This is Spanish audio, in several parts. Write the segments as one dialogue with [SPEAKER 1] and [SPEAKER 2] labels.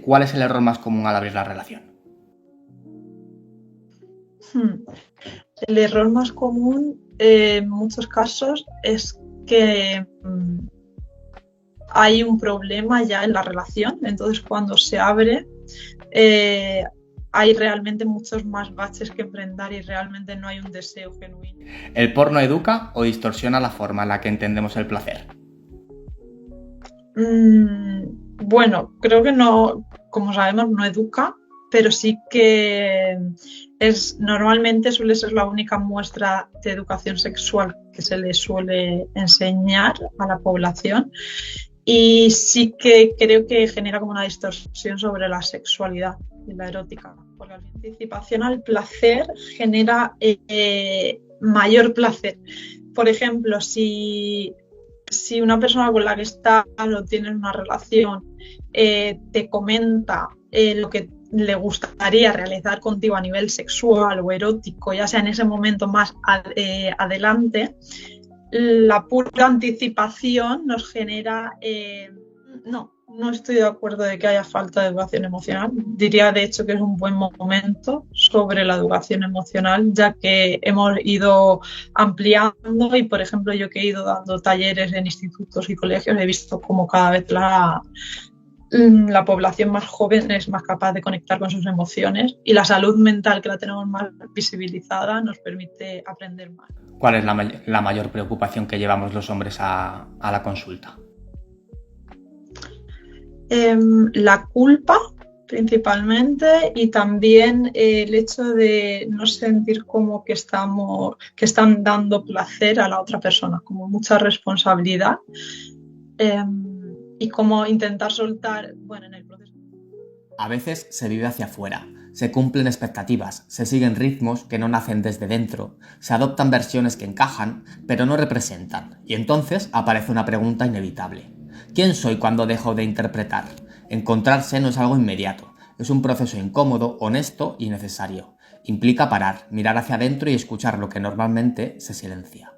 [SPEAKER 1] ¿Cuál es el error más común al abrir la relación?
[SPEAKER 2] El error más común en muchos casos es que hay un problema ya en la relación, entonces cuando se abre hay realmente muchos más baches que enfrentar y realmente no hay un deseo genuino.
[SPEAKER 1] ¿El porno educa o distorsiona la forma en la que entendemos el placer?
[SPEAKER 2] Bueno, creo que no, como sabemos, no educa, pero sí que normalmente suele ser la única muestra de educación sexual que se le suele enseñar a la población. Y sí que creo que genera como una distorsión sobre la sexualidad y la erótica, porque la anticipación al placer genera mayor placer. Por ejemplo, si una persona con la que estás o tienes una relación te comenta lo que le gustaría realizar contigo a nivel sexual o erótico, ya sea en ese momento más adelante, la pura anticipación nos genera... no estoy de acuerdo de que haya falta de educación emocional. Diría, de hecho, que es un buen momento sobre la educación emocional, ya que hemos ido ampliando y, por ejemplo, yo que he ido dando talleres en institutos y colegios, he visto cómo cada vez la población más joven es más capaz de conectar con sus emociones y la salud mental, que la tenemos más visibilizada, nos permite aprender más.
[SPEAKER 1] ¿Cuál es la mayor preocupación que llevamos los hombres a la consulta?
[SPEAKER 2] La culpa principalmente y también el hecho de no sentir como que están dando placer a la otra persona, como mucha responsabilidad y como intentar soltar, bueno, en el proceso.
[SPEAKER 1] A veces se vive hacia afuera, se cumplen expectativas, se siguen ritmos que no nacen desde dentro, se adoptan versiones que encajan, pero no representan, y entonces aparece una pregunta inevitable. ¿Quién soy cuando dejo de interpretar? Encontrarse no es algo inmediato, es un proceso incómodo, honesto y necesario. Implica parar, mirar hacia adentro y escuchar lo que normalmente se silencia.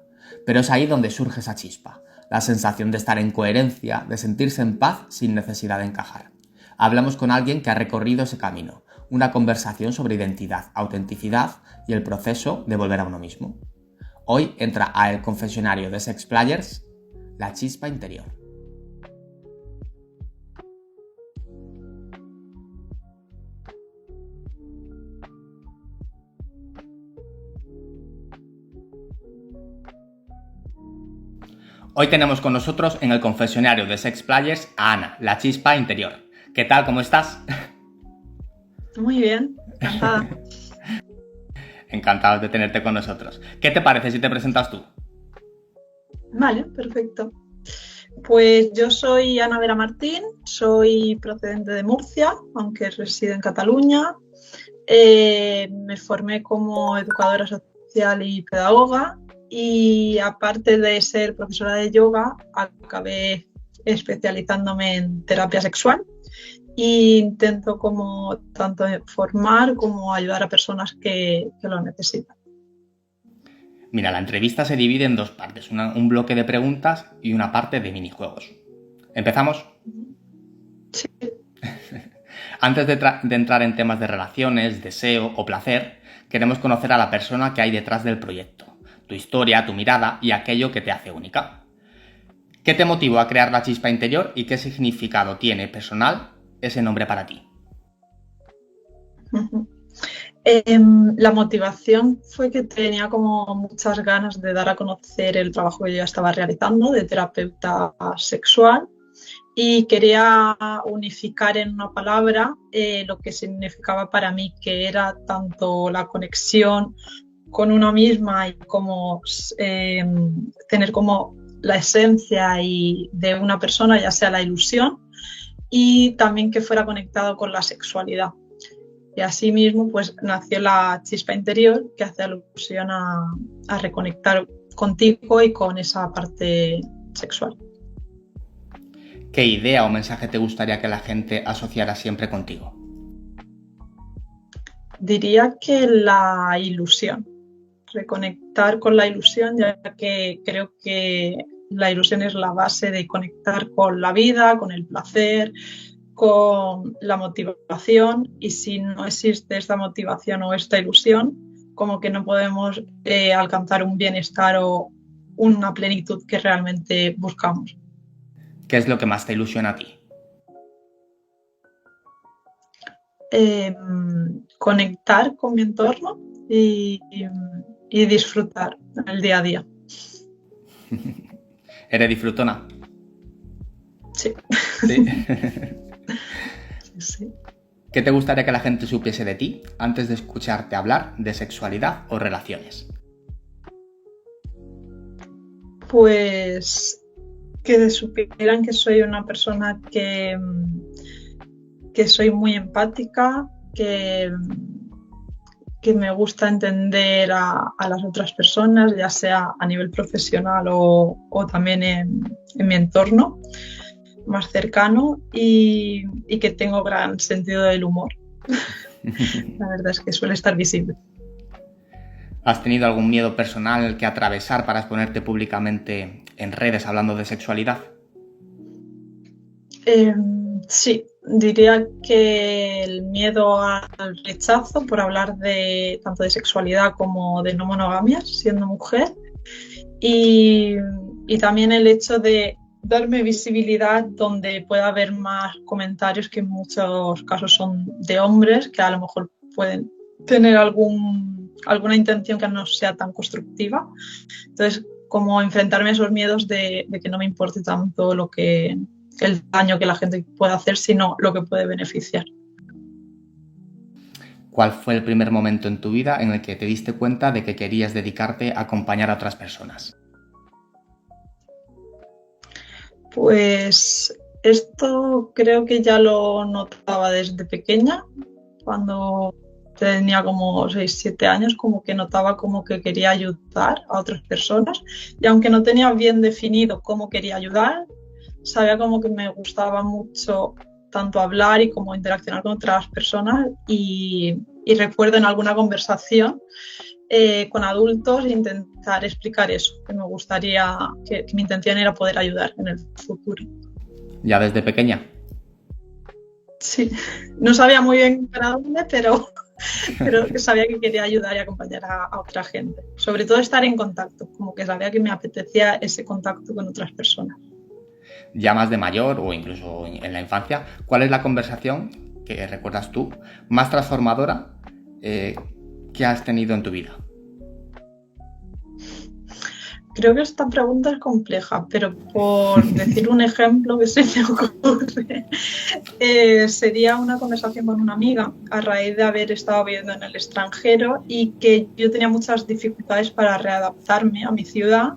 [SPEAKER 1] Pero es ahí donde surge esa chispa, la sensación de estar en coherencia, de sentirse en paz sin necesidad de encajar. Hablamos con alguien que ha recorrido ese camino, una conversación sobre identidad, autenticidad y el proceso de volver a uno mismo. Hoy entra a El Confesionario de Sex Players, la chispa interior. Hoy tenemos con nosotros en El Confesionario de Sex Players a Ana, la chispa interior. ¿Qué tal? ¿Cómo estás?
[SPEAKER 2] Muy bien, encantada.
[SPEAKER 1] Encantados de tenerte con nosotros. ¿Qué te parece si te presentas tú?
[SPEAKER 2] Vale, perfecto. Pues yo soy Ana Vera Martín, soy procedente de Murcia, aunque resido en Cataluña. Me formé como educadora social y pedagoga y aparte de ser profesora de yoga, acabé especializándome en terapia sexual e intento como tanto formar como ayudar a personas que lo necesitan.
[SPEAKER 1] Mira, la entrevista se divide en dos partes, un bloque de preguntas y una parte de minijuegos. ¿Empezamos?
[SPEAKER 2] Sí.
[SPEAKER 1] Antes de entrar en temas de relaciones, deseo o placer, queremos conocer a la persona que hay detrás del proyecto, tu historia, tu mirada y aquello que te hace única. ¿Qué te motivó a crear la chispa interior y qué significado tiene personal ese nombre para ti?
[SPEAKER 2] La motivación fue que tenía como muchas ganas de dar a conocer el trabajo que yo ya estaba realizando de terapeuta sexual y quería unificar en una palabra lo que significaba para mí, que era tanto la conexión con una misma y como tener como la esencia de una persona, ya sea la ilusión, y también que fuera conectado con la sexualidad. Y así mismo pues nació la chispa interior, que hace alusión a reconectar contigo y con esa parte sexual.
[SPEAKER 1] ¿Qué idea o mensaje te gustaría que la gente asociara siempre contigo?
[SPEAKER 2] Diría que la ilusión, reconectar con la ilusión, ya que creo que la ilusión es la base de conectar con la vida, con el placer, con la motivación, y si no existe esta motivación o esta ilusión, como que no podemos alcanzar un bienestar o una plenitud que realmente buscamos.
[SPEAKER 1] ¿Qué es lo que más te ilusiona a ti?
[SPEAKER 2] Conectar con mi entorno y disfrutar el día a día.
[SPEAKER 1] ¿Eres disfrutona?
[SPEAKER 2] Sí.
[SPEAKER 1] ¿Sí?
[SPEAKER 2] Sí.
[SPEAKER 1] ¿Qué te gustaría que la gente supiese de ti antes de escucharte hablar de sexualidad o relaciones?
[SPEAKER 2] Pues que supieran que soy una persona que soy muy empática, que me gusta entender a las otras personas, ya sea a nivel profesional o también en mi entorno más cercano, y que tengo gran sentido del humor. La verdad es que suele estar visible.
[SPEAKER 1] ¿Has tenido algún miedo personal que atravesar para exponerte públicamente en redes hablando de sexualidad?
[SPEAKER 2] Sí, diría que el miedo al rechazo por hablar tanto de sexualidad como de no monogamia, siendo mujer, y también el hecho de darme visibilidad donde pueda haber más comentarios que en muchos casos son de hombres, que a lo mejor pueden tener alguna intención que no sea tan constructiva. Entonces, como enfrentarme a esos miedos de que no me importe tanto el daño que la gente puede hacer, sino lo que puede beneficiar.
[SPEAKER 1] ¿Cuál fue el primer momento en tu vida en el que te diste cuenta de que querías dedicarte a acompañar a otras personas?
[SPEAKER 2] Pues esto creo que ya lo notaba desde pequeña, cuando tenía como 6-7 años, como que notaba como que quería ayudar a otras personas, y aunque no tenía bien definido cómo quería ayudar, sabía como que me gustaba mucho tanto hablar y como interaccionar con otras personas, y recuerdo en alguna conversación con adultos intentar explicar eso, que me gustaría, que mi intención era poder ayudar en el futuro.
[SPEAKER 1] ¿Ya desde pequeña?
[SPEAKER 2] Sí, no sabía muy bien para dónde, pero sabía que quería ayudar y acompañar a otra gente. Sobre todo estar en contacto, como que sabía que me apetecía ese contacto con otras personas.
[SPEAKER 1] Ya más de mayor o incluso en la infancia, ¿cuál es la conversación que recuerdas tú más transformadora que has tenido en tu vida?
[SPEAKER 2] Creo que esta pregunta es compleja, pero por decir un ejemplo que se me ocurre, sería una conversación con una amiga a raíz de haber estado viviendo en el extranjero y que yo tenía muchas dificultades para readaptarme a mi ciudad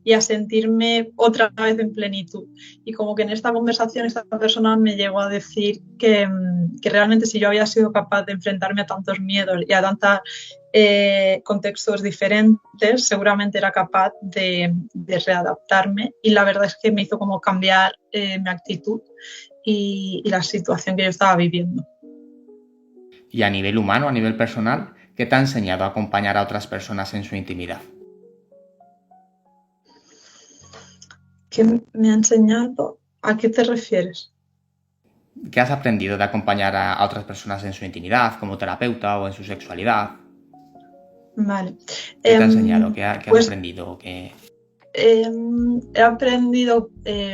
[SPEAKER 2] y a sentirme otra vez en plenitud. Y como que en esta conversación esta persona me llegó a decir que realmente si yo había sido capaz de enfrentarme a tantos miedos y a tantos contextos diferentes, seguramente era capaz de readaptarme, y la verdad es que me hizo como cambiar mi actitud y la situación que yo estaba viviendo.
[SPEAKER 1] Y a nivel humano, a nivel personal, ¿qué te ha enseñado a acompañar a otras personas en su intimidad?
[SPEAKER 2] ¿Qué me ha enseñado? ¿A qué te refieres?
[SPEAKER 1] ¿Qué has aprendido de acompañar a otras personas en su intimidad, como terapeuta o en su sexualidad?
[SPEAKER 2] Vale.
[SPEAKER 1] ¿Qué te ha enseñado? ¿Qué has
[SPEAKER 2] pues,
[SPEAKER 1] aprendido?
[SPEAKER 2] he aprendido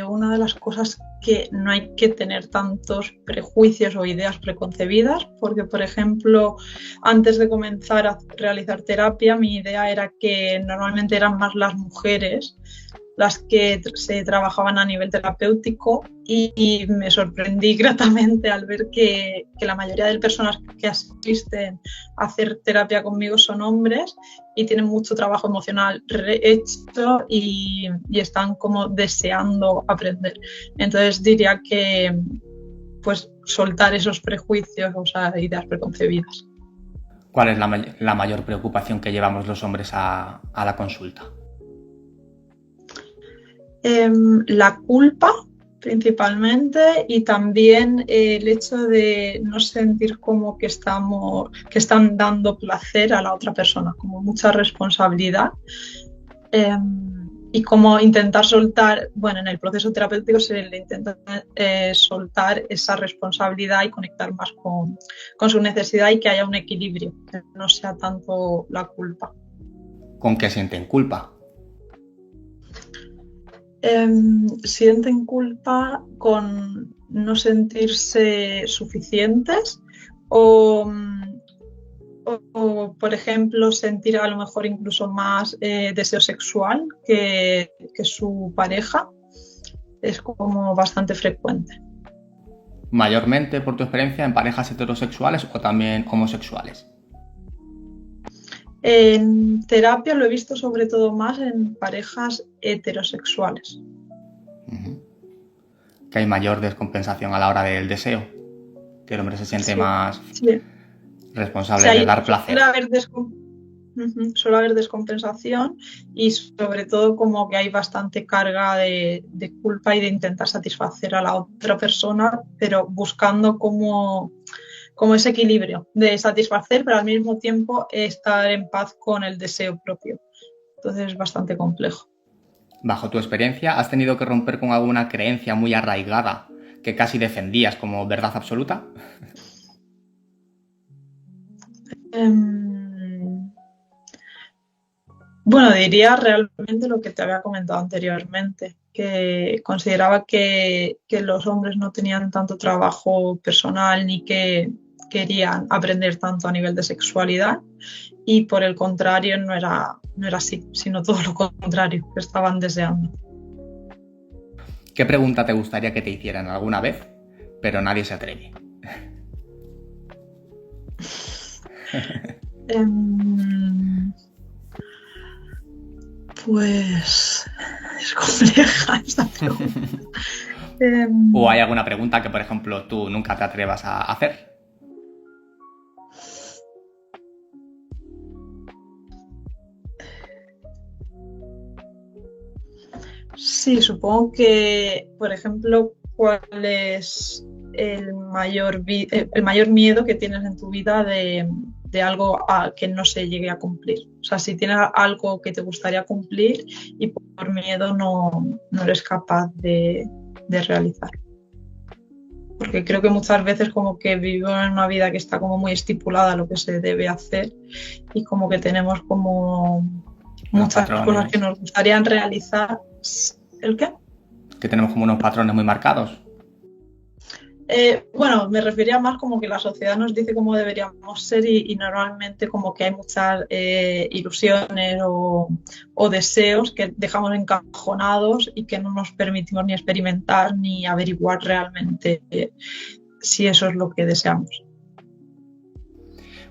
[SPEAKER 2] una de las cosas, que no hay que tener tantos prejuicios o ideas preconcebidas, porque, por ejemplo, antes de comenzar a realizar terapia, mi idea era que normalmente eran más las mujeres las que se trabajaban a nivel terapéutico, y me sorprendí gratamente al ver que la mayoría de personas que asisten a hacer terapia conmigo son hombres y tienen mucho trabajo emocional hecho y están como deseando aprender. Entonces diría que pues soltar esos prejuicios, o sea, ideas preconcebidas.
[SPEAKER 1] ¿Cuál es la mayor preocupación que llevamos los hombres a la consulta?
[SPEAKER 2] La culpa, principalmente, y también el hecho de no sentir como que están dando placer a la otra persona, como mucha responsabilidad. y como intentar soltar, bueno, en el proceso terapéutico se le intenta soltar esa responsabilidad y conectar más con su necesidad y que haya un equilibrio, que no sea tanto la culpa.
[SPEAKER 1] ¿Con qué sienten culpa?
[SPEAKER 2] Sienten culpa con no sentirse suficientes o, por ejemplo, sentir a lo mejor incluso más deseo sexual que su pareja. Es como bastante frecuente.
[SPEAKER 1] ¿Mayormente, por tu experiencia, en parejas heterosexuales o también homosexuales?
[SPEAKER 2] En terapia lo he visto sobre todo más en parejas heterosexuales.
[SPEAKER 1] Que hay mayor descompensación a la hora del deseo, que el hombre se siente más responsable de dar placer.
[SPEAKER 2] Suele haber descompensación y sobre todo como que hay bastante carga de culpa y de intentar satisfacer a la otra persona, pero buscando como ese equilibrio de satisfacer, pero al mismo tiempo estar en paz con el deseo propio. Entonces es bastante complejo.
[SPEAKER 1] Bajo tu experiencia, ¿has tenido que romper con alguna creencia muy arraigada que casi defendías como verdad absoluta?
[SPEAKER 2] Bueno, diría realmente lo que te había comentado anteriormente, que consideraba que los hombres no tenían tanto trabajo personal ni que querían aprender tanto a nivel de sexualidad y por el contrario no era así, sino todo lo contrario, que estaban deseando.
[SPEAKER 1] ¿Qué pregunta te gustaría que te hicieran alguna vez, pero nadie se atreve?
[SPEAKER 2] Pues es compleja esta pregunta.
[SPEAKER 1] ¿O hay alguna pregunta que, por ejemplo, tú nunca te atrevas a hacer?
[SPEAKER 2] Sí, supongo que, por ejemplo, ¿cuál es el mayor miedo que tienes en tu vida de algo que no se llegue a cumplir? O sea, si tienes algo que te gustaría cumplir y por miedo no eres capaz de realizar. Porque creo que muchas veces como que vivimos en una vida que está como muy estipulada lo que se debe hacer y como que tenemos como muchas cosas que nos gustaría realizar. ¿El qué?
[SPEAKER 1] Que tenemos como unos patrones muy marcados.
[SPEAKER 2] Bueno, me refería más como que la sociedad nos dice cómo deberíamos ser y normalmente como que hay muchas ilusiones o deseos que dejamos encajonados y que no nos permitimos ni experimentar ni averiguar realmente si eso es lo que deseamos.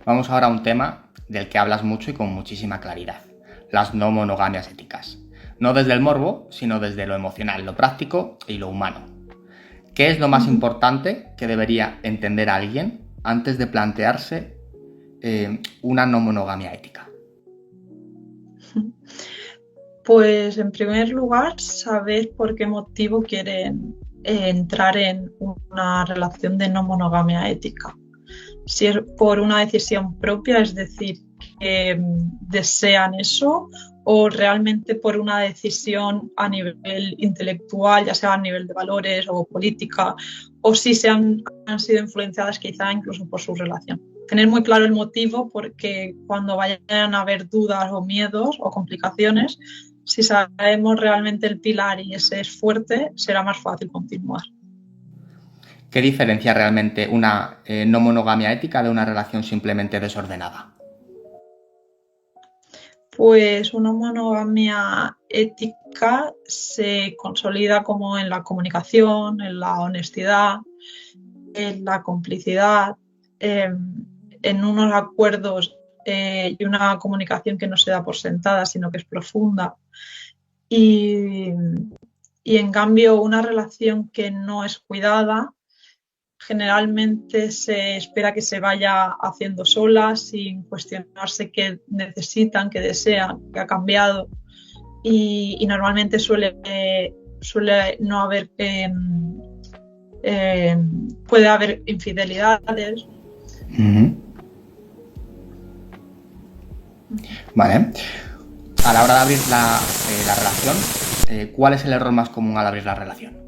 [SPEAKER 1] Vamos ahora a un tema del que hablas mucho y con muchísima claridad: las no monogamias éticas. No desde el morbo, sino desde lo emocional, lo práctico y lo humano. ¿Qué es lo más importante que debería entender alguien antes de plantearse una no monogamia ética?
[SPEAKER 2] Pues en primer lugar, saber por qué motivo quieren entrar en una relación de no monogamia ética. Si es por una decisión propia, es decir, que desean eso, o realmente por una decisión a nivel intelectual, ya sea a nivel de valores o política, o si han sido influenciadas quizá incluso por su relación. Tener muy claro el motivo, porque cuando vayan a haber dudas o miedos o complicaciones, si sabemos realmente el pilar y ese es fuerte, será más fácil continuar.
[SPEAKER 1] ¿Qué diferencia realmente una no monogamia ética de una relación simplemente desordenada?
[SPEAKER 2] Pues una monogamia ética se consolida como en la comunicación, en la honestidad, en la complicidad, en unos acuerdos y una comunicación que no se da por sentada, sino que es profunda. Y en cambio, una relación que no es cuidada, generalmente se espera que se vaya haciendo sola sin cuestionarse qué necesitan, qué desean, qué ha cambiado y normalmente suele no haber, puede haber infidelidades.
[SPEAKER 1] Vale. a la hora de abrir la relación, ¿cuál es el error más común al abrir la relación?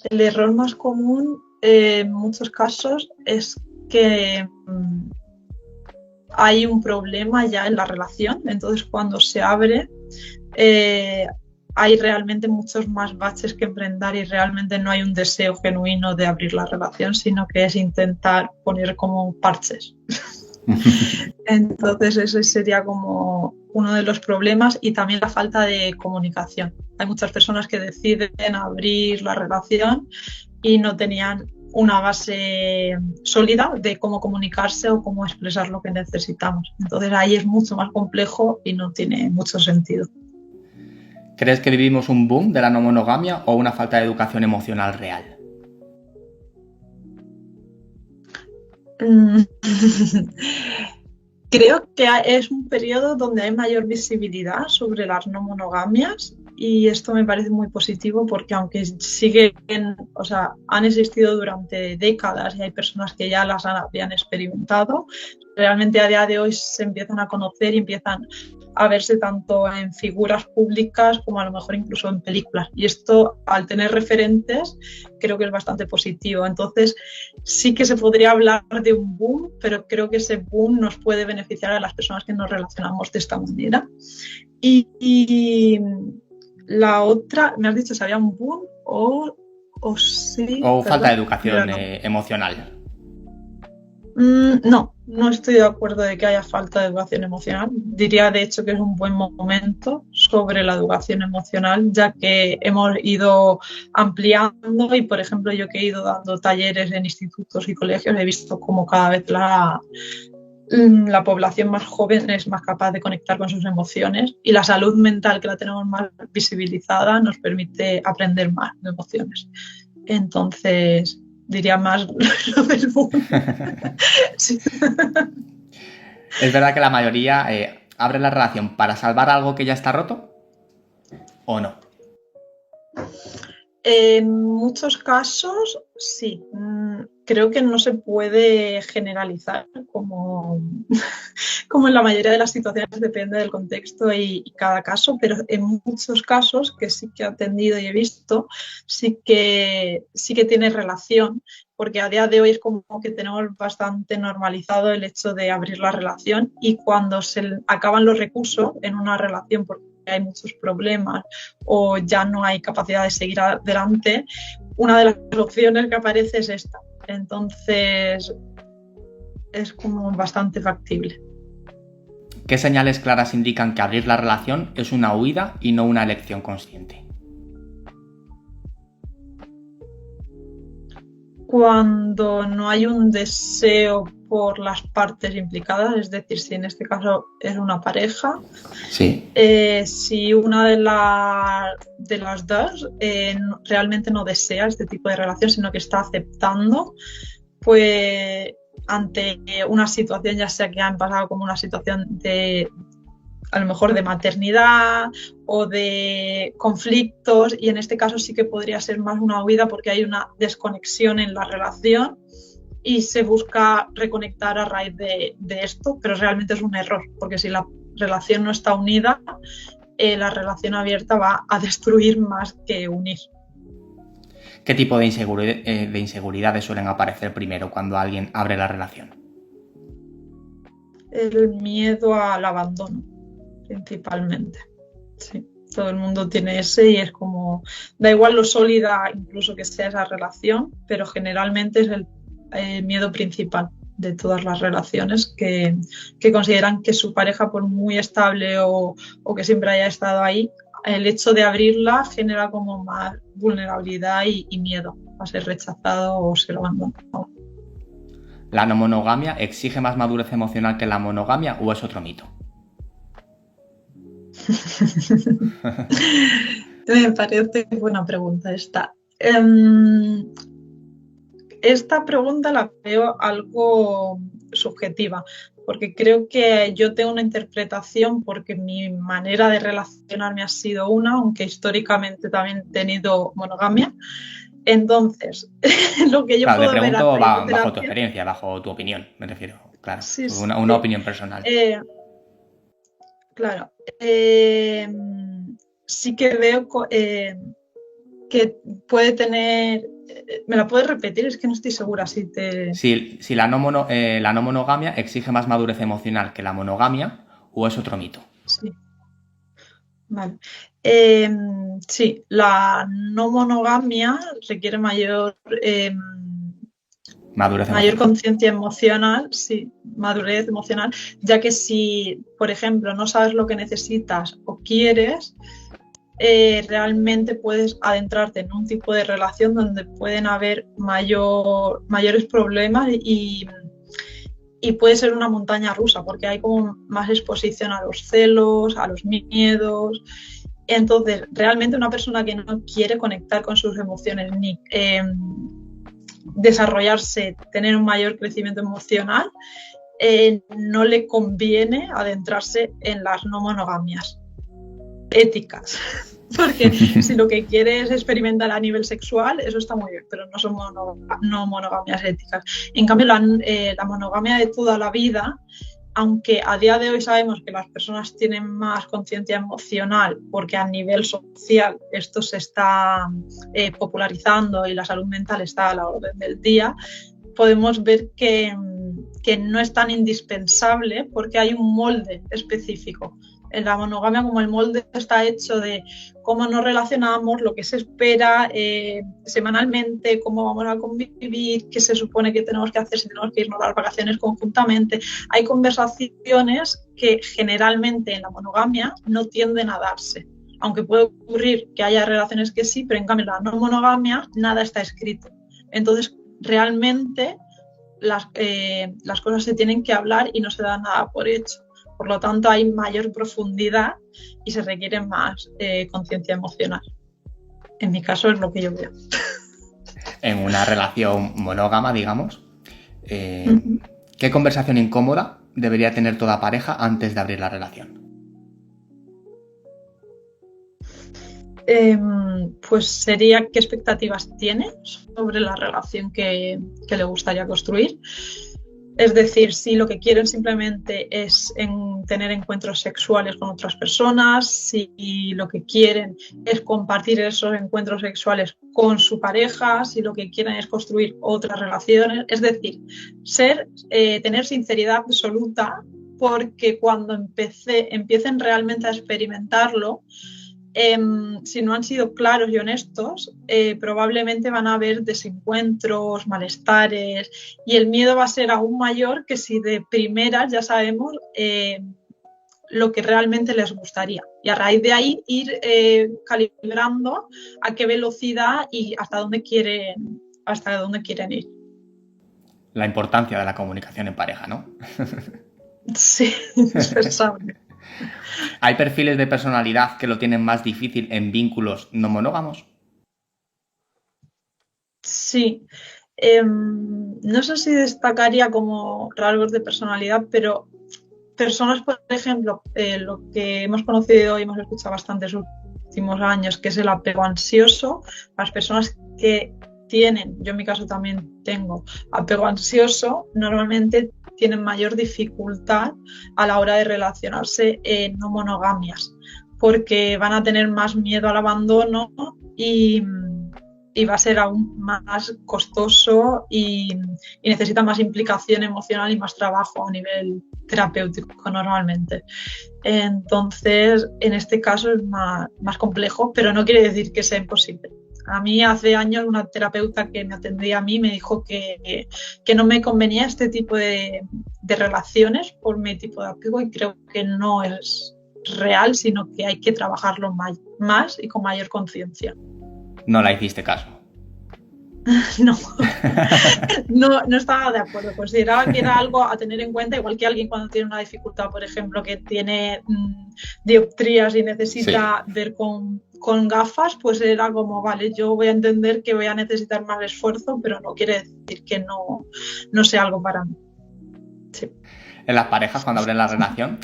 [SPEAKER 2] El error más común en muchos casos es que hay un problema ya en la relación, entonces cuando se abre hay realmente muchos más baches que enfrentar y realmente no hay un deseo genuino de abrir la relación, sino que es intentar poner como parches. Entonces ese sería como uno de los problemas y también la falta de comunicación. Hay muchas personas que deciden abrir la relación y no tenían una base sólida de cómo comunicarse o cómo expresar lo que necesitamos. Entonces ahí es mucho más complejo y no tiene mucho sentido.
[SPEAKER 1] ¿Crees que vivimos un boom de la no monogamia o una falta de educación emocional real?
[SPEAKER 2] Creo que es un periodo donde hay mayor visibilidad sobre las no monogamias y esto me parece muy positivo porque aunque han existido durante décadas y hay personas que ya las habían experimentado, realmente a día de hoy se empiezan a conocer y empiezan a verse tanto en figuras públicas como a lo mejor incluso en películas. Y esto, al tener referentes, creo que es bastante positivo. Entonces, sí que se podría hablar de un boom, pero creo que ese boom nos puede beneficiar a las personas que nos relacionamos de esta manera. Y la otra, me has dicho si había un boom o sí.
[SPEAKER 1] O falta de educación emocional.
[SPEAKER 2] No estoy de acuerdo de que haya falta de educación emocional. Diría, de hecho, que es un buen momento sobre la educación emocional, ya que hemos ido ampliando y, por ejemplo, yo que he ido dando talleres en institutos y colegios, he visto cómo cada vez la población más joven es más capaz de conectar con sus emociones y la salud mental, que la tenemos más visibilizada, nos permite aprender más de emociones. Entonces, diría más lo del boom. Sí.
[SPEAKER 1] ¿Es verdad que la mayoría abre la relación para salvar algo que ya está roto? ¿O no?
[SPEAKER 2] En muchos casos, sí. Creo que no se puede generalizar como en la mayoría de las situaciones, depende del contexto y cada caso, pero en muchos casos que sí que he atendido y he visto, sí que tiene relación, porque a día de hoy es como que tenemos bastante normalizado el hecho de abrir la relación y cuando se acaban los recursos en una relación porque hay muchos problemas o ya no hay capacidad de seguir adelante, una de las opciones que aparece es esta. Entonces es como bastante factible.
[SPEAKER 1] ¿Qué señales claras indican que abrir la relación es una huida y no una elección consciente?
[SPEAKER 2] Cuando no hay un deseo por las partes implicadas, es decir, si en este caso es una pareja,
[SPEAKER 1] sí.
[SPEAKER 2] Si una de las dos realmente no desea este tipo de relación, sino que está aceptando, pues ante una situación, ya sea que han pasado como una situación de a lo mejor de maternidad o de conflictos, y en este caso sí que podría ser más una huida porque hay una desconexión en la relación y se busca reconectar a raíz de esto, pero realmente es un error, porque si la relación no está unida, la relación abierta va a destruir más que unir.
[SPEAKER 1] ¿Qué tipo de inseguridades suelen aparecer primero cuando alguien abre la relación?
[SPEAKER 2] El miedo al abandono, principalmente. Sí, todo el mundo tiene ese y es como, da igual lo sólida incluso que sea esa relación, pero generalmente es el miedo principal de todas las relaciones que consideran que su pareja, por muy estable o que siempre haya estado ahí, el hecho de abrirla genera como más vulnerabilidad y miedo a ser rechazado o ser abandonado.
[SPEAKER 1] ¿La no monogamia exige más madurez emocional que la monogamia o es otro mito?
[SPEAKER 2] Me parece buena pregunta esta. Esta pregunta la veo algo subjetiva, porque creo que yo tengo una interpretación porque mi manera de relacionarme ha sido una, aunque históricamente también he tenido monogamia. Entonces, lo que yo
[SPEAKER 1] Claro, te
[SPEAKER 2] puedo ver a
[SPEAKER 1] pregunto
[SPEAKER 2] raíz de
[SPEAKER 1] bajo tu
[SPEAKER 2] terapia,
[SPEAKER 1] experiencia, bajo tu opinión, me refiero, claro,
[SPEAKER 2] sí,
[SPEAKER 1] una
[SPEAKER 2] sí,
[SPEAKER 1] opinión personal.
[SPEAKER 2] claro, sí que veo que puede tener, ¿me la puedes repetir? Es que no estoy segura si te...
[SPEAKER 1] Si la no monogamia exige más madurez emocional que la monogamia, ¿o es otro mito?
[SPEAKER 2] Sí, vale. Sí, la no monogamia requiere
[SPEAKER 1] Madurez
[SPEAKER 2] mayor
[SPEAKER 1] emocional.
[SPEAKER 2] conciencia emocional, sí, madurez emocional, ya que si, por ejemplo, no sabes lo que necesitas o quieres, realmente puedes adentrarte en un tipo de relación donde pueden haber mayores problemas y puede ser una montaña rusa, porque hay como más exposición a los celos, a los miedos. Entonces, realmente una persona que no quiere conectar con sus emociones ni desarrollarse, tener un mayor crecimiento emocional, no le conviene adentrarse en las no monogamias éticas. Porque si lo que quiere es experimentar a nivel sexual, eso está muy bien, pero no son no monogamias éticas. En cambio, la monogamia de toda la vida, aunque a día de hoy sabemos que las personas tienen más conciencia emocional porque a nivel social esto se está popularizando y la salud mental está a la orden del día, podemos ver que no es tan indispensable porque hay un molde específico. En la monogamia, como el molde está hecho de cómo nos relacionamos, lo que se espera semanalmente, cómo vamos a convivir, qué se supone que tenemos que hacer si tenemos que irnos a las vacaciones conjuntamente. Hay conversaciones que generalmente en la monogamia no tienden a darse. Aunque puede ocurrir que haya relaciones que sí, pero en cambio en la no monogamia nada está escrito. Entonces, realmente las cosas se tienen que hablar y no se da nada por hecho. Por lo tanto, hay mayor profundidad y se requiere más conciencia emocional. En mi caso es lo que yo veo.
[SPEAKER 1] En una relación monógama, digamos, ¿qué conversación incómoda debería tener toda pareja antes de abrir la relación?
[SPEAKER 2] Pues sería qué expectativas tiene sobre la relación que le gustaría construir. Es decir, si lo que quieren simplemente es tener encuentros sexuales con otras personas, si lo que quieren es compartir esos encuentros sexuales con su pareja, si lo que quieren es construir otras relaciones. Es decir, tener sinceridad absoluta, porque cuando empiecen realmente a experimentarlo, si no han sido claros y honestos, probablemente van a haber desencuentros, malestares, y el miedo va a ser aún mayor que si de primeras ya sabemos lo que realmente les gustaría. Y a raíz de ahí ir calibrando a qué velocidad y hasta dónde quieren ir.
[SPEAKER 1] La importancia de la comunicación en pareja, ¿no?
[SPEAKER 2] Sí, indispensable.
[SPEAKER 1] ¿Hay perfiles de personalidad que lo tienen más difícil en vínculos no monógamos?
[SPEAKER 2] Sí. No sé si destacaría como rasgos de personalidad, pero personas, por ejemplo, lo que hemos conocido y hemos escuchado bastante en los últimos años, que es el apego ansioso, las personas que tienen, yo en mi caso también tengo apego ansioso, normalmente tienen mayor dificultad a la hora de relacionarse en no monogamias, porque van a tener más miedo al abandono y va a ser aún más costoso y necesita más implicación emocional y más trabajo a nivel terapéutico normalmente. Entonces, en este caso es más complejo, pero no quiere decir que sea imposible. A mí hace años una terapeuta que me atendía a mí me dijo que no me convenía este tipo de relaciones por mi tipo de apego, y creo que no es real, sino que hay que trabajarlo más y con mayor conciencia.
[SPEAKER 1] No la hiciste caso.
[SPEAKER 2] No estaba de acuerdo. Consideraba que era algo a tener en cuenta, igual que alguien cuando tiene una dificultad, por ejemplo, que tiene dioptrías y necesita ver con gafas, pues era como, vale, yo voy a entender que voy a necesitar más esfuerzo, pero no quiere decir que no sea algo para mí. Sí.
[SPEAKER 1] En las parejas, cuando abren la relación,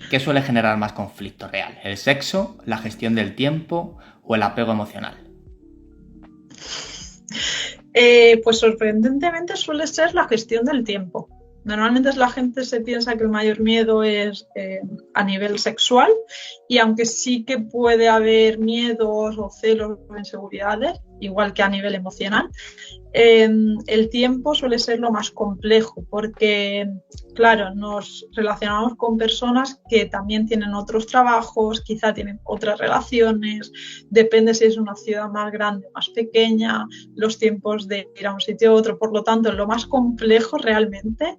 [SPEAKER 1] ¿qué suele generar más conflicto real? ¿El sexo, la gestión del tiempo o el apego emocional?
[SPEAKER 2] Pues sorprendentemente suele ser la gestión del tiempo. Normalmente la gente se piensa que el mayor miedo es a nivel sexual, y aunque sí que puede haber miedos o celos o inseguridades, igual que a nivel emocional, el tiempo suele ser lo más complejo porque, claro, nos relacionamos con personas que también tienen otros trabajos, quizá tienen otras relaciones, depende si es una ciudad más grande o más pequeña, los tiempos de ir a un sitio a otro. Por lo tanto, lo más complejo realmente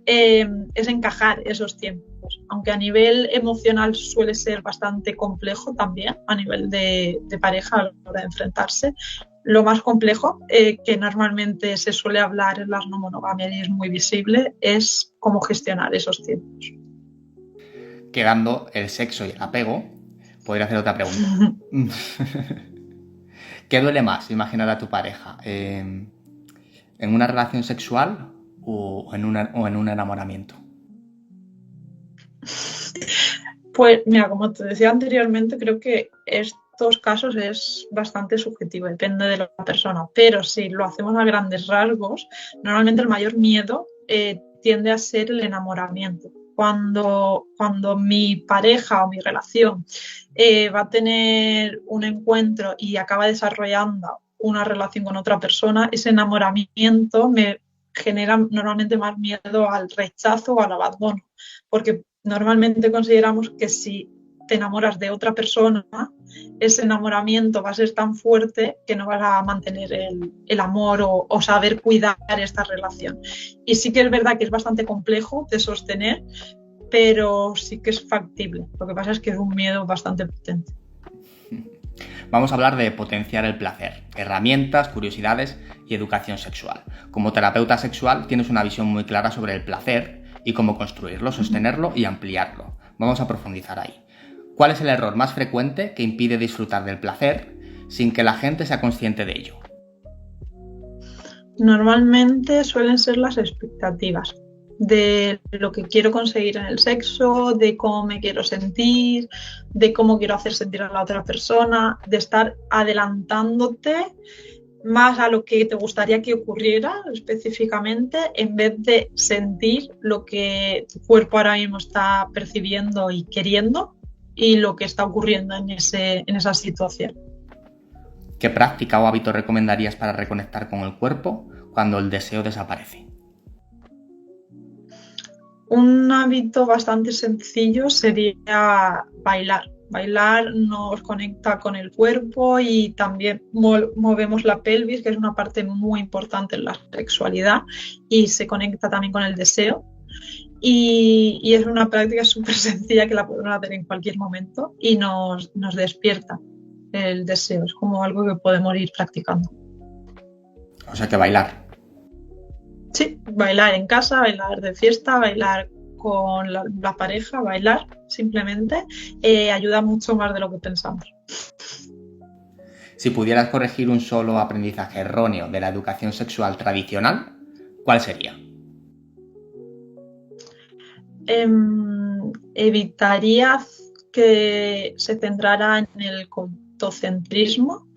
[SPEAKER 2] es encajar esos tiempos, aunque a nivel emocional suele ser bastante complejo también, a nivel de pareja a la hora de enfrentarse. Lo más complejo, que normalmente se suele hablar en las no monogamias y es muy visible, es cómo gestionar esos tiempos.
[SPEAKER 1] Quedando el sexo y el apego, podría hacer otra pregunta. ¿Qué duele más imaginar a tu pareja? ¿En una relación sexual o en un enamoramiento?
[SPEAKER 2] Pues mira, como te decía anteriormente, creo que estos casos es bastante subjetivo, depende de la persona, pero si lo hacemos a grandes rasgos, normalmente el mayor miedo tiende a ser el enamoramiento. Cuando mi pareja o mi relación va a tener un encuentro y acaba desarrollando una relación con otra persona, ese enamoramiento me genera normalmente más miedo al rechazo o al abandono, porque normalmente consideramos que si te enamoras de otra persona, ese enamoramiento va a ser tan fuerte que no vas a mantener el amor o saber cuidar esta relación. Y sí que es verdad que es bastante complejo de sostener, pero sí que es factible. Lo que pasa es que es un miedo bastante potente.
[SPEAKER 1] Vamos a hablar de potenciar el placer, herramientas, curiosidades y educación sexual. Como terapeuta sexual tienes una visión muy clara sobre el placer y cómo construirlo, sostenerlo y ampliarlo. Vamos a profundizar ahí. ¿Cuál es el error más frecuente que impide disfrutar del placer sin que la gente sea consciente de ello?
[SPEAKER 2] Normalmente suelen ser las expectativas de lo que quiero conseguir en el sexo, de cómo me quiero sentir, de cómo quiero hacer sentir a la otra persona, de estar adelantándote más a lo que te gustaría que ocurriera específicamente, en vez de sentir lo que tu cuerpo ahora mismo está percibiendo y queriendo y lo que está ocurriendo en esa situación.
[SPEAKER 1] ¿Qué práctica o hábito recomendarías para reconectar con el cuerpo cuando el deseo desaparece?
[SPEAKER 2] Un hábito bastante sencillo sería bailar. Bailar nos conecta con el cuerpo y también movemos la pelvis, que es una parte muy importante en la sexualidad, y se conecta también con el deseo. Y es una práctica súper sencilla que la podemos hacer en cualquier momento y nos despierta el deseo. Es como algo que podemos ir practicando.
[SPEAKER 1] O sea que bailar.
[SPEAKER 2] Sí, bailar en casa, bailar de fiesta, bailar con la pareja, bailar simplemente ayuda mucho más de lo que pensamos.
[SPEAKER 1] Si pudieras corregir un solo aprendizaje erróneo de la educación sexual tradicional, ¿cuál sería?
[SPEAKER 2] Evitaría que se centrara en el contocentrismo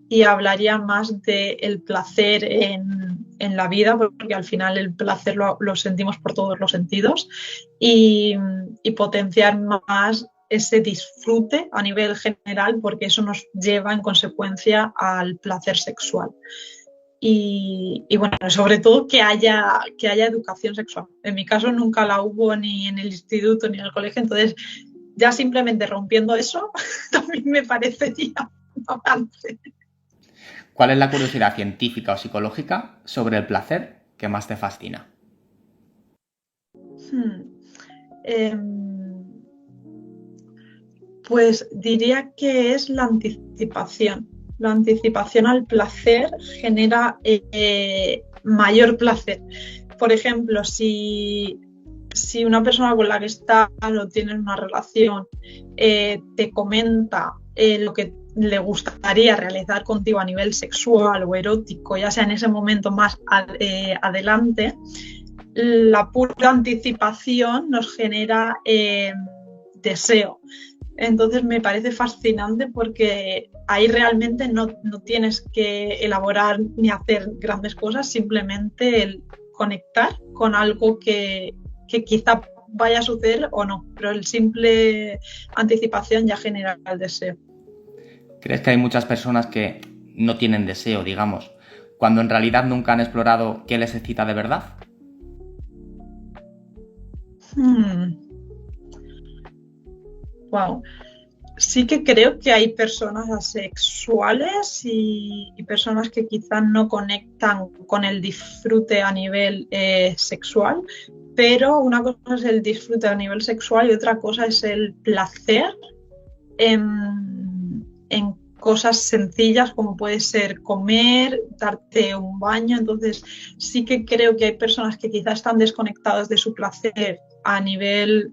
[SPEAKER 2] y hablaría más del placer en la vida, porque al final el placer lo sentimos por todos los sentidos, y potenciar más ese disfrute a nivel general, porque eso nos lleva en consecuencia al placer sexual. Y bueno, sobre todo que haya educación sexual. En mi caso nunca la hubo ni en el instituto ni en el colegio, entonces ya simplemente rompiendo eso también me parecería un avance.
[SPEAKER 1] ¿Cuál es la curiosidad científica o psicológica sobre el placer que más te fascina?
[SPEAKER 2] Pues diría que es la anticipación. La anticipación al placer genera mayor placer. Por ejemplo, si una persona con la que estás o tienes una relación te comenta lo que le gustaría realizar contigo a nivel sexual o erótico, ya sea en ese momento más adelante, la pura anticipación nos genera deseo. Entonces me parece fascinante porque ahí realmente no tienes que elaborar ni hacer grandes cosas, simplemente el conectar con algo que quizá vaya a suceder o no, pero el simple anticipación ya genera el deseo.
[SPEAKER 1] ¿Crees que hay muchas personas que no tienen deseo, digamos, cuando en realidad nunca han explorado qué les excita de verdad?
[SPEAKER 2] Wow. Sí que creo que hay personas asexuales y personas que quizás no conectan con el disfrute a nivel sexual, pero una cosa es el disfrute a nivel sexual y otra cosa es el placer en cosas sencillas como puede ser comer, darte un baño. Entonces sí que creo que hay personas que quizás están desconectadas de su placer a nivel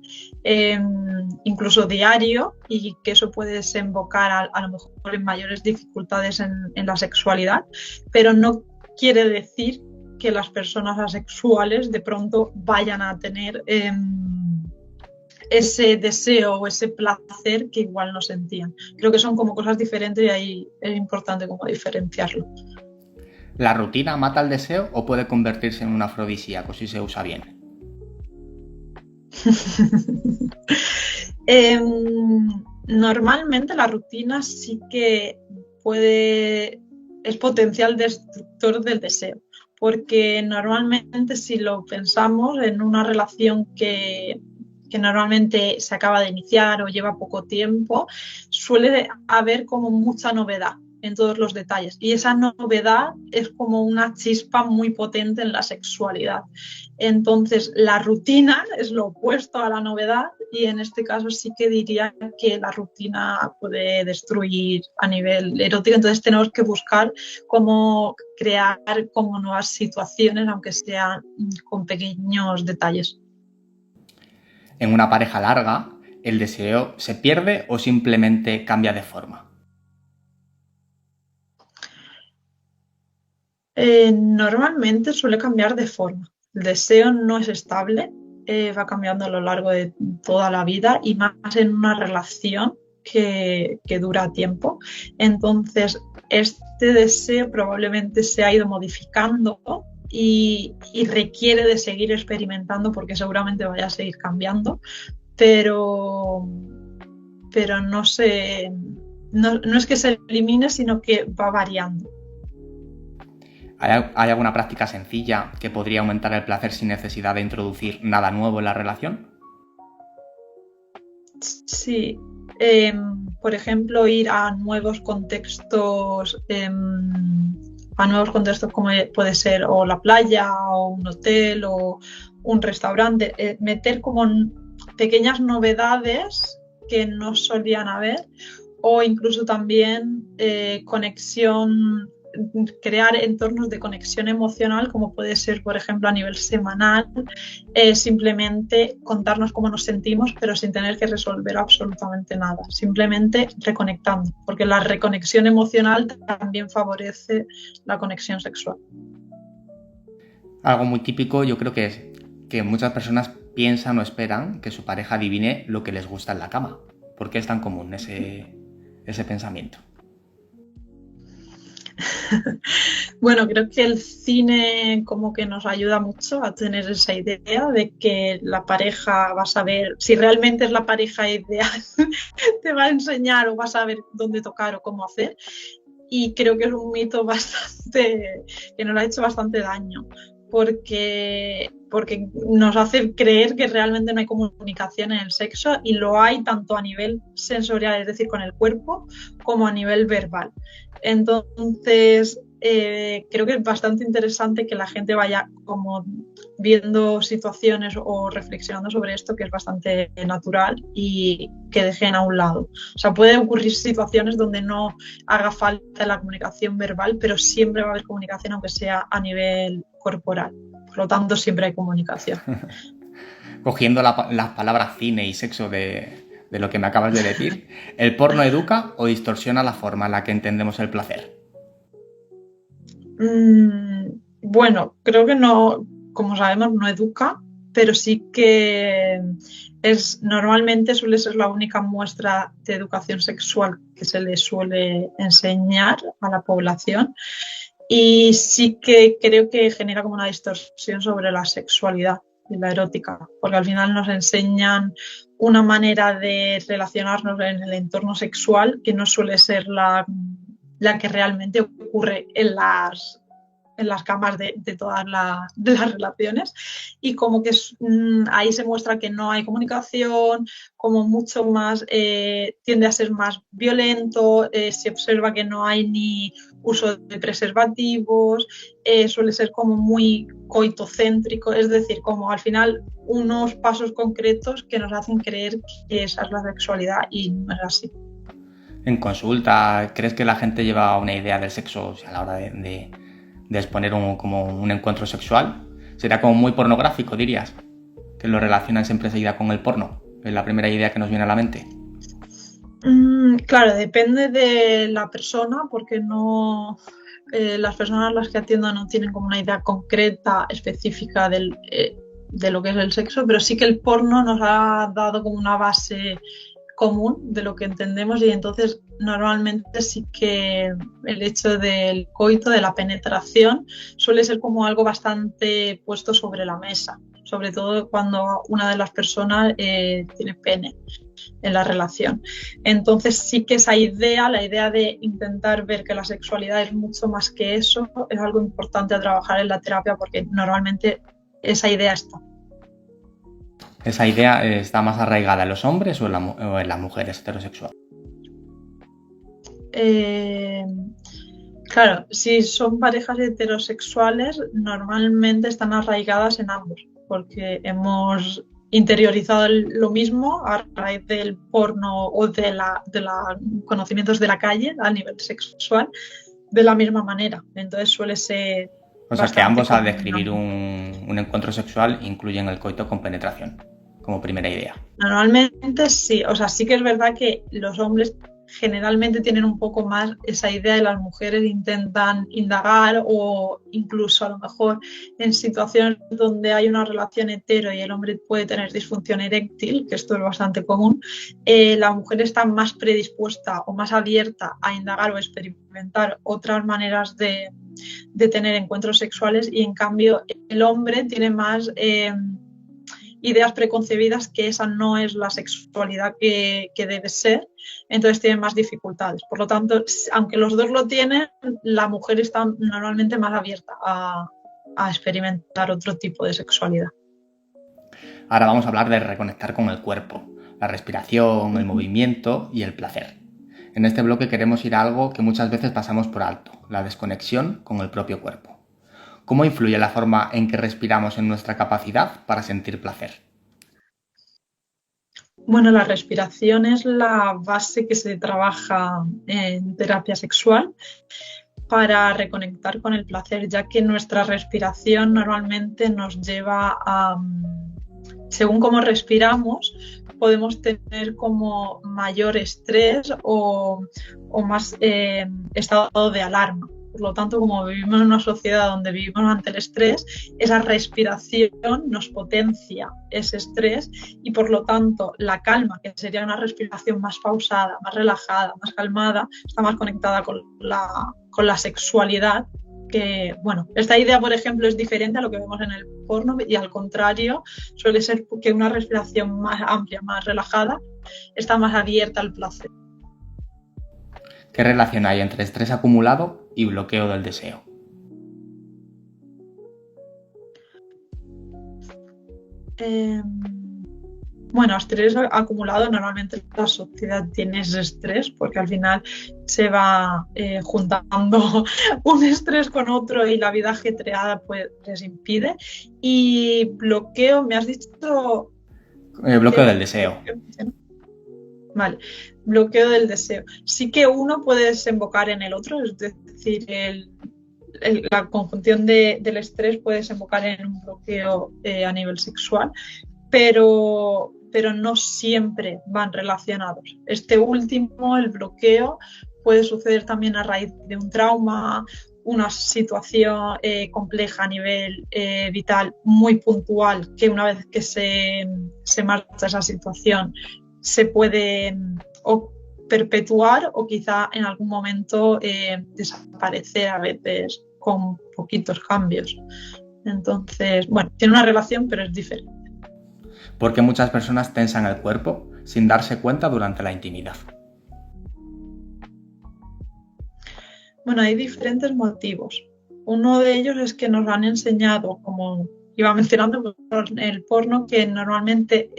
[SPEAKER 2] incluso diario y que eso puede desembocar a lo mejor en mayores dificultades en la sexualidad, pero no quiere decir que las personas asexuales de pronto vayan a tener ese deseo o ese placer que igual no sentían. Creo que son como cosas diferentes y ahí es importante como diferenciarlo.
[SPEAKER 1] ¿La rutina mata el deseo o puede convertirse en un afrodisíaco si se usa bien?
[SPEAKER 2] Normalmente la rutina sí que es potencial destructor del deseo, porque normalmente si lo pensamos en una relación que normalmente se acaba de iniciar o lleva poco tiempo, suele haber como mucha novedad en todos los detalles y esa novedad es como una chispa muy potente en la sexualidad. Entonces, la rutina es lo opuesto a la novedad y en este caso sí que diría que la rutina puede destruir a nivel erótico. Entonces, tenemos que buscar cómo crear como nuevas situaciones, aunque sean con pequeños detalles.
[SPEAKER 1] En una pareja larga, ¿el deseo se pierde o simplemente cambia de forma?
[SPEAKER 2] Normalmente suele cambiar de forma. El deseo no es estable, va cambiando a lo largo de toda la vida y más en una relación que dura tiempo. Entonces, este deseo probablemente se ha ido modificando y requiere de seguir experimentando porque seguramente vaya a seguir cambiando, pero, pero no es que se elimine, sino que va variando.
[SPEAKER 1] ¿Hay alguna práctica sencilla que podría aumentar el placer sin necesidad de introducir nada nuevo en la relación?
[SPEAKER 2] Sí, por ejemplo, ir a nuevos contextos como puede ser o la playa o un hotel o un restaurante, meter como pequeñas novedades que no solían haber o incluso también conexión, crear entornos de conexión emocional como puede ser, por ejemplo, a nivel semanal, simplemente contarnos cómo nos sentimos, pero sin tener que resolver absolutamente nada, simplemente reconectando, porque la reconexión emocional también favorece la conexión sexual.
[SPEAKER 1] Algo muy típico yo creo que es que muchas personas piensan o esperan que su pareja adivine lo que les gusta en la cama. ¿Por qué es tan común ese pensamiento?
[SPEAKER 2] Bueno, creo que el cine como que nos ayuda mucho a tener esa idea de que la pareja va a saber, si realmente es la pareja ideal, te va a enseñar o va a saber dónde tocar o cómo hacer. Y creo que es un mito bastante, que nos ha hecho bastante daño, porque nos hace creer que realmente no hay comunicación en el sexo y lo hay tanto a nivel sensorial, es decir, con el cuerpo, como a nivel verbal. Entonces, creo que es bastante interesante que la gente vaya como viendo situaciones o reflexionando sobre esto, que es bastante natural y que dejen a un lado. O sea, pueden ocurrir situaciones donde no haga falta la comunicación verbal, pero siempre va a haber comunicación, aunque sea a nivel corporal. Por lo tanto, siempre hay comunicación.
[SPEAKER 1] Cogiendo las palabras cine y sexo de lo que me acabas de decir, ¿el porno educa o distorsiona la forma en la que entendemos el placer?
[SPEAKER 2] Bueno, creo que no, como sabemos, no educa, pero sí que Normalmente suele ser la única muestra de educación sexual que se le suele enseñar a la población y sí que creo que genera como una distorsión sobre la sexualidad y la erótica, porque al final nos enseñan una manera de relacionarnos en el entorno sexual que no suele ser la que realmente ocurre en las camas de todas las relaciones y como que ahí se muestra que no hay comunicación, como mucho más tiende a ser más violento, se observa que no hay ni uso de preservativos, suele ser como muy coitocéntrico, es decir, como al final unos pasos concretos que nos hacen creer que esa es la sexualidad y no es así.
[SPEAKER 1] En consulta, ¿crees que la gente lleva una idea del sexo, o sea, a la hora de exponer como un encuentro sexual? ¿Sería como muy pornográfico, dirías? Que lo relacionan siempre enseguida con el porno. Es la primera idea que nos viene a la mente.
[SPEAKER 2] Claro, depende de la persona, porque no las personas a las que atiendo no tienen como una idea concreta, específica de lo que es el sexo, pero sí que el porno nos ha dado como una base común de lo que entendemos y entonces normalmente sí que el hecho del coito, de la penetración, suele ser como algo bastante puesto sobre la mesa, sobre todo cuando una de las personas tiene pene en la relación. Entonces sí que esa idea, la idea de intentar ver que la sexualidad es mucho más que eso, es algo importante a trabajar en la terapia porque normalmente esa idea está.
[SPEAKER 1] ¿Esa idea está más arraigada en los hombres o en las mujeres heterosexuales?
[SPEAKER 2] Claro, si son parejas heterosexuales, normalmente están arraigadas en ambos, porque hemos interiorizado lo mismo a raíz del porno o de los conocimientos de la calle a nivel sexual de la misma manera. Entonces suele ser...
[SPEAKER 1] O sea que ambos al describir un encuentro sexual incluyen el coito con penetración, como primera idea.
[SPEAKER 2] Normalmente sí, o sea, sí que es verdad que los hombres generalmente tienen un poco más esa idea y las mujeres intentan indagar o incluso a lo mejor en situaciones donde hay una relación hetero y el hombre puede tener disfunción eréctil, que esto es bastante común, la mujer está más predispuesta o más abierta a indagar o experimentar otras maneras de tener encuentros sexuales y en cambio el hombre tiene más... ideas preconcebidas que esa no es la sexualidad que debe ser, entonces tienen más dificultades. Por lo tanto, aunque los dos lo tienen, la mujer está normalmente más abierta a experimentar otro tipo de sexualidad.
[SPEAKER 1] Ahora vamos a hablar de reconectar con el cuerpo, la respiración, el movimiento y el placer. En este bloque queremos ir a algo que muchas veces pasamos por alto, la desconexión con el propio cuerpo. ¿Cómo influye la forma en que respiramos en nuestra capacidad para sentir placer?
[SPEAKER 2] Bueno, la respiración es la base que se trabaja en terapia sexual para reconectar con el placer, ya que nuestra respiración normalmente nos lleva a, según cómo respiramos, podemos tener como mayor estrés o más estado de alarma. Por lo tanto, como vivimos en una sociedad donde vivimos ante el estrés, esa respiración nos potencia ese estrés y por lo tanto la calma, que sería una respiración más pausada, más relajada, más calmada, está más conectada con la sexualidad. Que, bueno, esta idea, por ejemplo, es diferente a lo que vemos en el porno y al contrario, suele ser que una respiración más amplia, más relajada, está más abierta al placer.
[SPEAKER 1] ¿Qué relación hay entre estrés acumulado y bloqueo del deseo?
[SPEAKER 2] Bueno, estrés acumulado, normalmente la sociedad tiene ese estrés porque al final se va juntando un estrés con otro y la vida ajetreada pues les impide. Y bloqueo, me has dicho...
[SPEAKER 1] Bloqueo del deseo.
[SPEAKER 2] Vale, bloqueo del deseo. Sí que uno puede desembocar en el otro, es decir, la conjunción del estrés puede desembocar en un bloqueo a nivel sexual, pero no siempre van relacionados. Este último, el bloqueo, puede suceder también a raíz de un trauma una situación compleja a nivel vital muy puntual, que una vez que se marcha esa situación se puede o perpetuar o quizá en algún momento desaparecer, a veces con poquitos cambios. Entonces, bueno, tiene una relación, pero es diferente.
[SPEAKER 1] Porque muchas personas tensan el cuerpo sin darse cuenta durante la intimidad.
[SPEAKER 2] Bueno, hay diferentes motivos. Uno de ellos es que nos han enseñado, como iba mencionando en el porno, que normalmente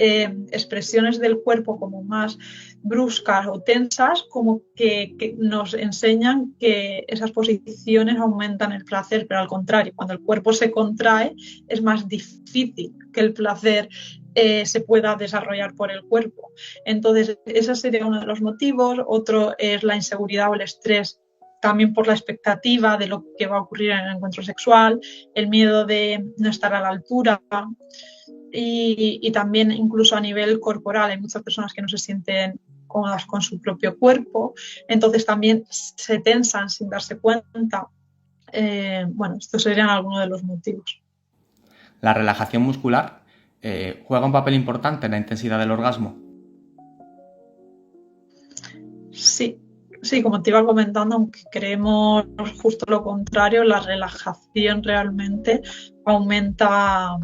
[SPEAKER 2] expresiones del cuerpo como más bruscas o tensas, como que nos enseñan que esas posiciones aumentan el placer, pero al contrario, cuando el cuerpo se contrae es más difícil que el placer se pueda desarrollar por el cuerpo. Entonces, ese sería uno de los motivos. Otro es la inseguridad o el estrés, también por la expectativa de lo que va a ocurrir en el encuentro sexual, el miedo de no estar a la altura y también incluso a nivel corporal. Hay muchas personas que no se sienten cómodas con su propio cuerpo, entonces también se tensan sin darse cuenta. Bueno, estos serían algunos de los motivos.
[SPEAKER 1] La relajación muscular juega un papel importante en la intensidad del orgasmo.
[SPEAKER 2] Sí, como te iba comentando, aunque creemos justo lo contrario, la relajación realmente aumenta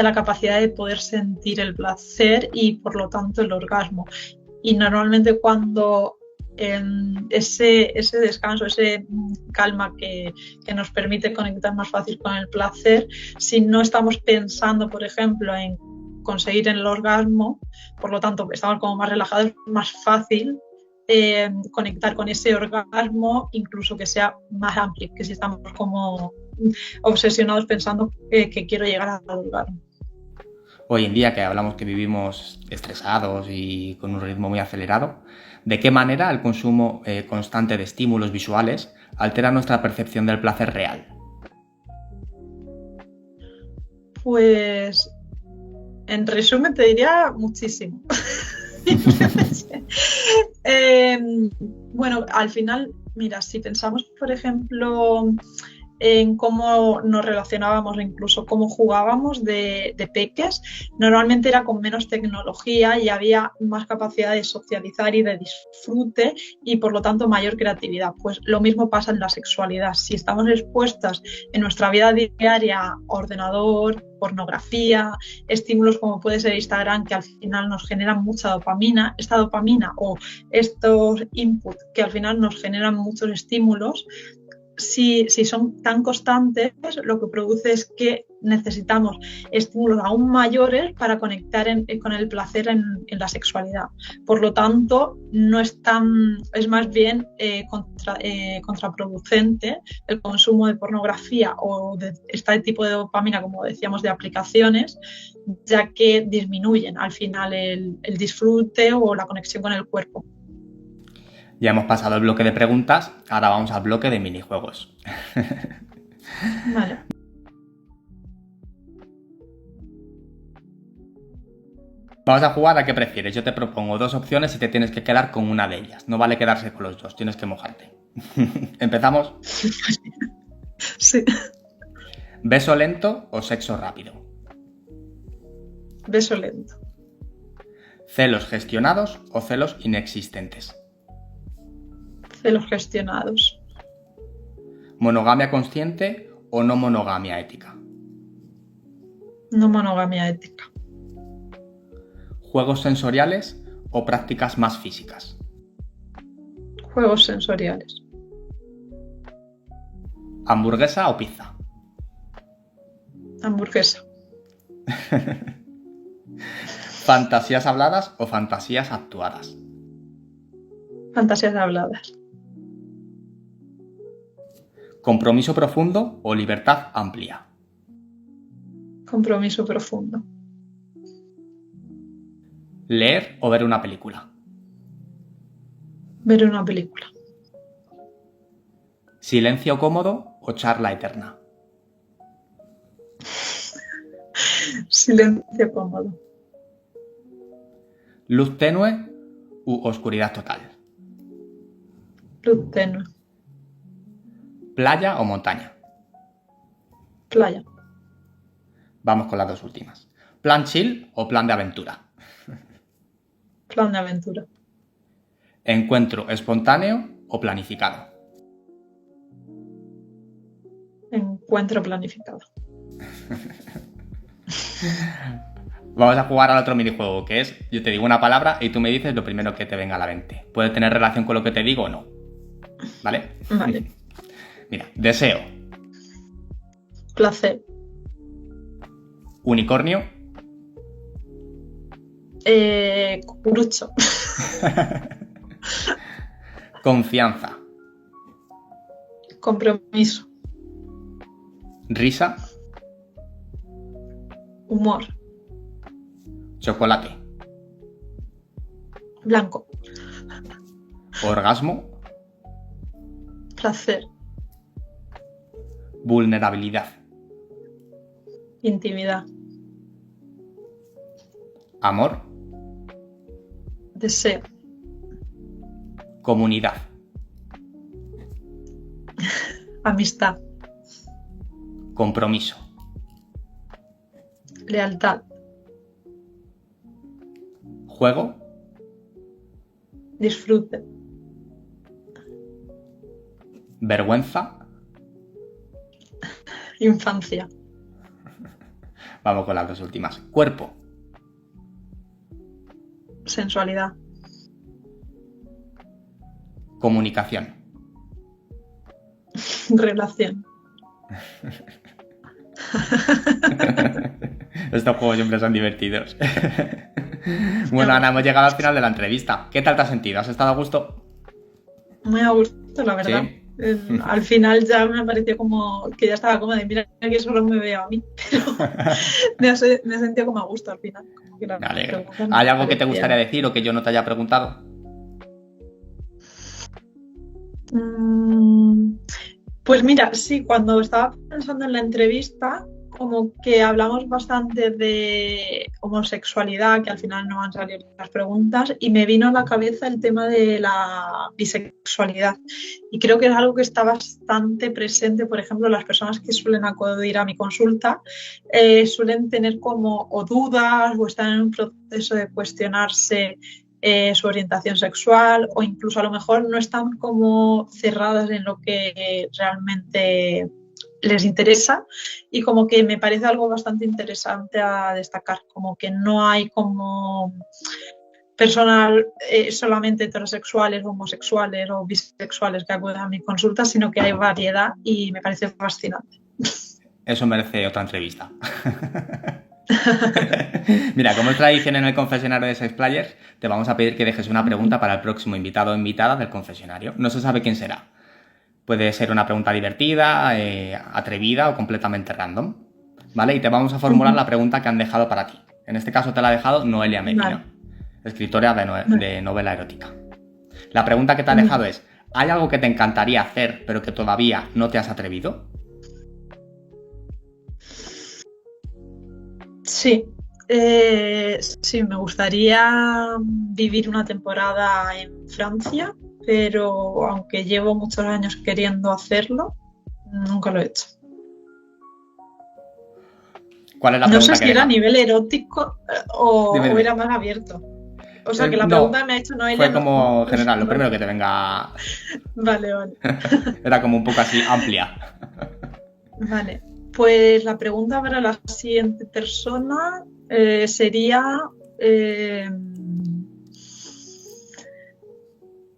[SPEAKER 2] la capacidad de poder sentir el placer y por lo tanto el orgasmo. Y normalmente cuando ese descanso, ese calma que nos permite conectar más fácil con el placer, si no estamos pensando, por ejemplo, en conseguir el orgasmo, por lo tanto estamos como más relajados, es más fácil conectar con ese orgasmo, incluso que sea más amplio, que si estamos como obsesionados pensando que quiero llegar al orgasmo.
[SPEAKER 1] Hoy en día que hablamos que vivimos estresados y con un ritmo muy acelerado, ¿de qué manera el consumo constante de estímulos visuales altera nuestra percepción del placer real?
[SPEAKER 2] Pues en resumen te diría muchísimo. Bueno, al final, mira, si pensamos, por ejemplo, en cómo nos relacionábamos, incluso cómo jugábamos de peques, normalmente era con menos tecnología y había más capacidad de socializar y de disfrute y por lo tanto mayor creatividad. Pues lo mismo pasa en la sexualidad. Si estamos expuestas en nuestra vida diaria a ordenador, pornografía, estímulos como puede ser Instagram, que al final nos generan mucha dopamina, esta dopamina o estos inputs que al final nos generan muchos estímulos, si son tan constantes, lo que produce es que necesitamos estímulos aún mayores para conectar con el placer en la sexualidad. Por lo tanto, no es más bien contraproducente el consumo de pornografía o de este tipo de dopamina, como decíamos, de aplicaciones, ya que disminuyen al final el disfrute o la conexión con el cuerpo.
[SPEAKER 1] Ya hemos pasado el bloque de preguntas, ahora vamos al bloque de minijuegos.
[SPEAKER 2] Vale.
[SPEAKER 1] Vamos a jugar a qué prefieres. Yo te propongo dos opciones y te tienes que quedar con una de ellas. No vale quedarse con los dos, tienes que mojarte. ¿Empezamos?
[SPEAKER 2] Sí.
[SPEAKER 1] ¿Beso lento o sexo rápido?
[SPEAKER 2] Beso lento.
[SPEAKER 1] ¿Celos gestionados o celos inexistentes?
[SPEAKER 2] Celos gestionados.
[SPEAKER 1] ¿Monogamia consciente o no monogamia ética?
[SPEAKER 2] No monogamia ética.
[SPEAKER 1] ¿Juegos sensoriales o prácticas más físicas?
[SPEAKER 2] Juegos sensoriales.
[SPEAKER 1] ¿Hamburguesa o pizza?
[SPEAKER 2] Hamburguesa.
[SPEAKER 1] ¿Fantasías habladas o fantasías actuadas?
[SPEAKER 2] Fantasías habladas.
[SPEAKER 1] ¿Compromiso profundo o libertad amplia?
[SPEAKER 2] Compromiso profundo.
[SPEAKER 1] ¿Leer o ver una película?
[SPEAKER 2] Ver una película.
[SPEAKER 1] ¿Silencio cómodo o charla eterna?
[SPEAKER 2] Silencio cómodo.
[SPEAKER 1] ¿Luz tenue u oscuridad total?
[SPEAKER 2] Luz tenue.
[SPEAKER 1] ¿Playa o montaña?
[SPEAKER 2] Playa.
[SPEAKER 1] Vamos con las dos últimas. ¿Plan chill o plan de aventura?
[SPEAKER 2] Plan de aventura.
[SPEAKER 1] ¿Encuentro espontáneo o planificado?
[SPEAKER 2] Encuentro planificado.
[SPEAKER 1] Vamos a jugar al otro minijuego, que es, yo te digo una palabra y tú me dices lo primero que te venga a la mente. Puede tener relación con lo que te digo o no. ¿Vale?
[SPEAKER 2] Vale.
[SPEAKER 1] Mira, deseo.
[SPEAKER 2] Placer.
[SPEAKER 1] Unicornio.
[SPEAKER 2] Cucurucho.
[SPEAKER 1] Confianza.
[SPEAKER 2] Compromiso.
[SPEAKER 1] Risa.
[SPEAKER 2] Humor.
[SPEAKER 1] Chocolate.
[SPEAKER 2] Blanco.
[SPEAKER 1] Orgasmo.
[SPEAKER 2] Placer.
[SPEAKER 1] Vulnerabilidad.
[SPEAKER 2] Intimidad.
[SPEAKER 1] Amor.
[SPEAKER 2] Deseo.
[SPEAKER 1] Comunidad.
[SPEAKER 2] Amistad.
[SPEAKER 1] Compromiso.
[SPEAKER 2] Lealtad.
[SPEAKER 1] Juego.
[SPEAKER 2] Disfrute.
[SPEAKER 1] Vergüenza.
[SPEAKER 2] Infancia.
[SPEAKER 1] Vamos con las dos últimas. Cuerpo.
[SPEAKER 2] Sensualidad.
[SPEAKER 1] Comunicación.
[SPEAKER 2] Relación.
[SPEAKER 1] Estos juegos siempre son divertidos. Bueno, Ana, hemos llegado al final de la entrevista. ¿Qué tal te has sentido? ¿Has estado a gusto?
[SPEAKER 2] Muy a gusto, la verdad.
[SPEAKER 1] Sí.
[SPEAKER 2] Al final ya me pareció como que ya estaba cómoda de mira que solo me veo a mí, pero me he sentido como a gusto al final. Como que
[SPEAKER 1] Me alegro. ¿Hay algo que te gustaría decir o que yo no te haya preguntado?
[SPEAKER 2] Pues mira, sí, cuando estaba pensando en la entrevista, como que hablamos bastante de homosexualidad, que al final no han salido las preguntas, y me vino a la cabeza el tema de la bisexualidad. Y creo que es algo que está bastante presente, por ejemplo, las personas que suelen acudir a mi consulta suelen tener como o dudas o están en un proceso de cuestionarse su orientación sexual, o incluso a lo mejor no están como cerradas en lo que realmente les interesa, y como que me parece algo bastante interesante a destacar, como que no hay como personas solamente heterosexuales, homosexuales o bisexuales que acuden a mi consulta, sino que hay variedad y me parece fascinante.
[SPEAKER 1] Eso merece otra entrevista. Mira, como es tradición en el confesionario de Sex Players, te vamos a pedir que dejes una pregunta para el próximo invitado o invitada del confesionario. No se sabe quién será. Puede ser una pregunta divertida, atrevida o completamente random, ¿vale? Y te vamos a formular la pregunta que han dejado para ti. En este caso te la ha dejado Noelia Medina, escritora de novela erótica. La pregunta que te ha dejado es: ¿hay algo que te encantaría hacer pero que todavía no te has atrevido?
[SPEAKER 2] Sí, sí, me gustaría vivir una temporada en Francia, pero aunque llevo muchos años queriendo hacerlo, nunca lo he hecho.
[SPEAKER 1] ¿Cuál es la
[SPEAKER 2] No
[SPEAKER 1] pregunta
[SPEAKER 2] sé si
[SPEAKER 1] que
[SPEAKER 2] era a
[SPEAKER 1] deja?
[SPEAKER 2] nivel erótico o
[SPEAKER 1] Dime.
[SPEAKER 2] era más abierto. O sea, que la
[SPEAKER 1] No,
[SPEAKER 2] pregunta que me ha hecho Noelia...
[SPEAKER 1] fue como
[SPEAKER 2] no,
[SPEAKER 1] general, lo
[SPEAKER 2] no.
[SPEAKER 1] primero que te venga.
[SPEAKER 2] Vale, vale.
[SPEAKER 1] Era como un poco así amplia.
[SPEAKER 2] Vale, pues la pregunta para la siguiente persona sería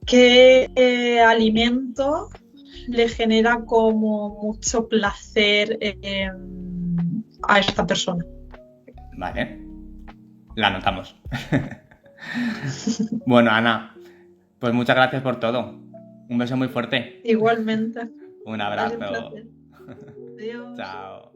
[SPEAKER 2] ¿qué alimento le genera como mucho placer a esta persona?
[SPEAKER 1] Vale, la anotamos. Bueno, Ana, pues muchas gracias por todo. Un beso muy fuerte.
[SPEAKER 2] Igualmente.
[SPEAKER 1] Un
[SPEAKER 2] Vale, un
[SPEAKER 1] abrazo.
[SPEAKER 2] placer. Adiós.
[SPEAKER 1] Chao.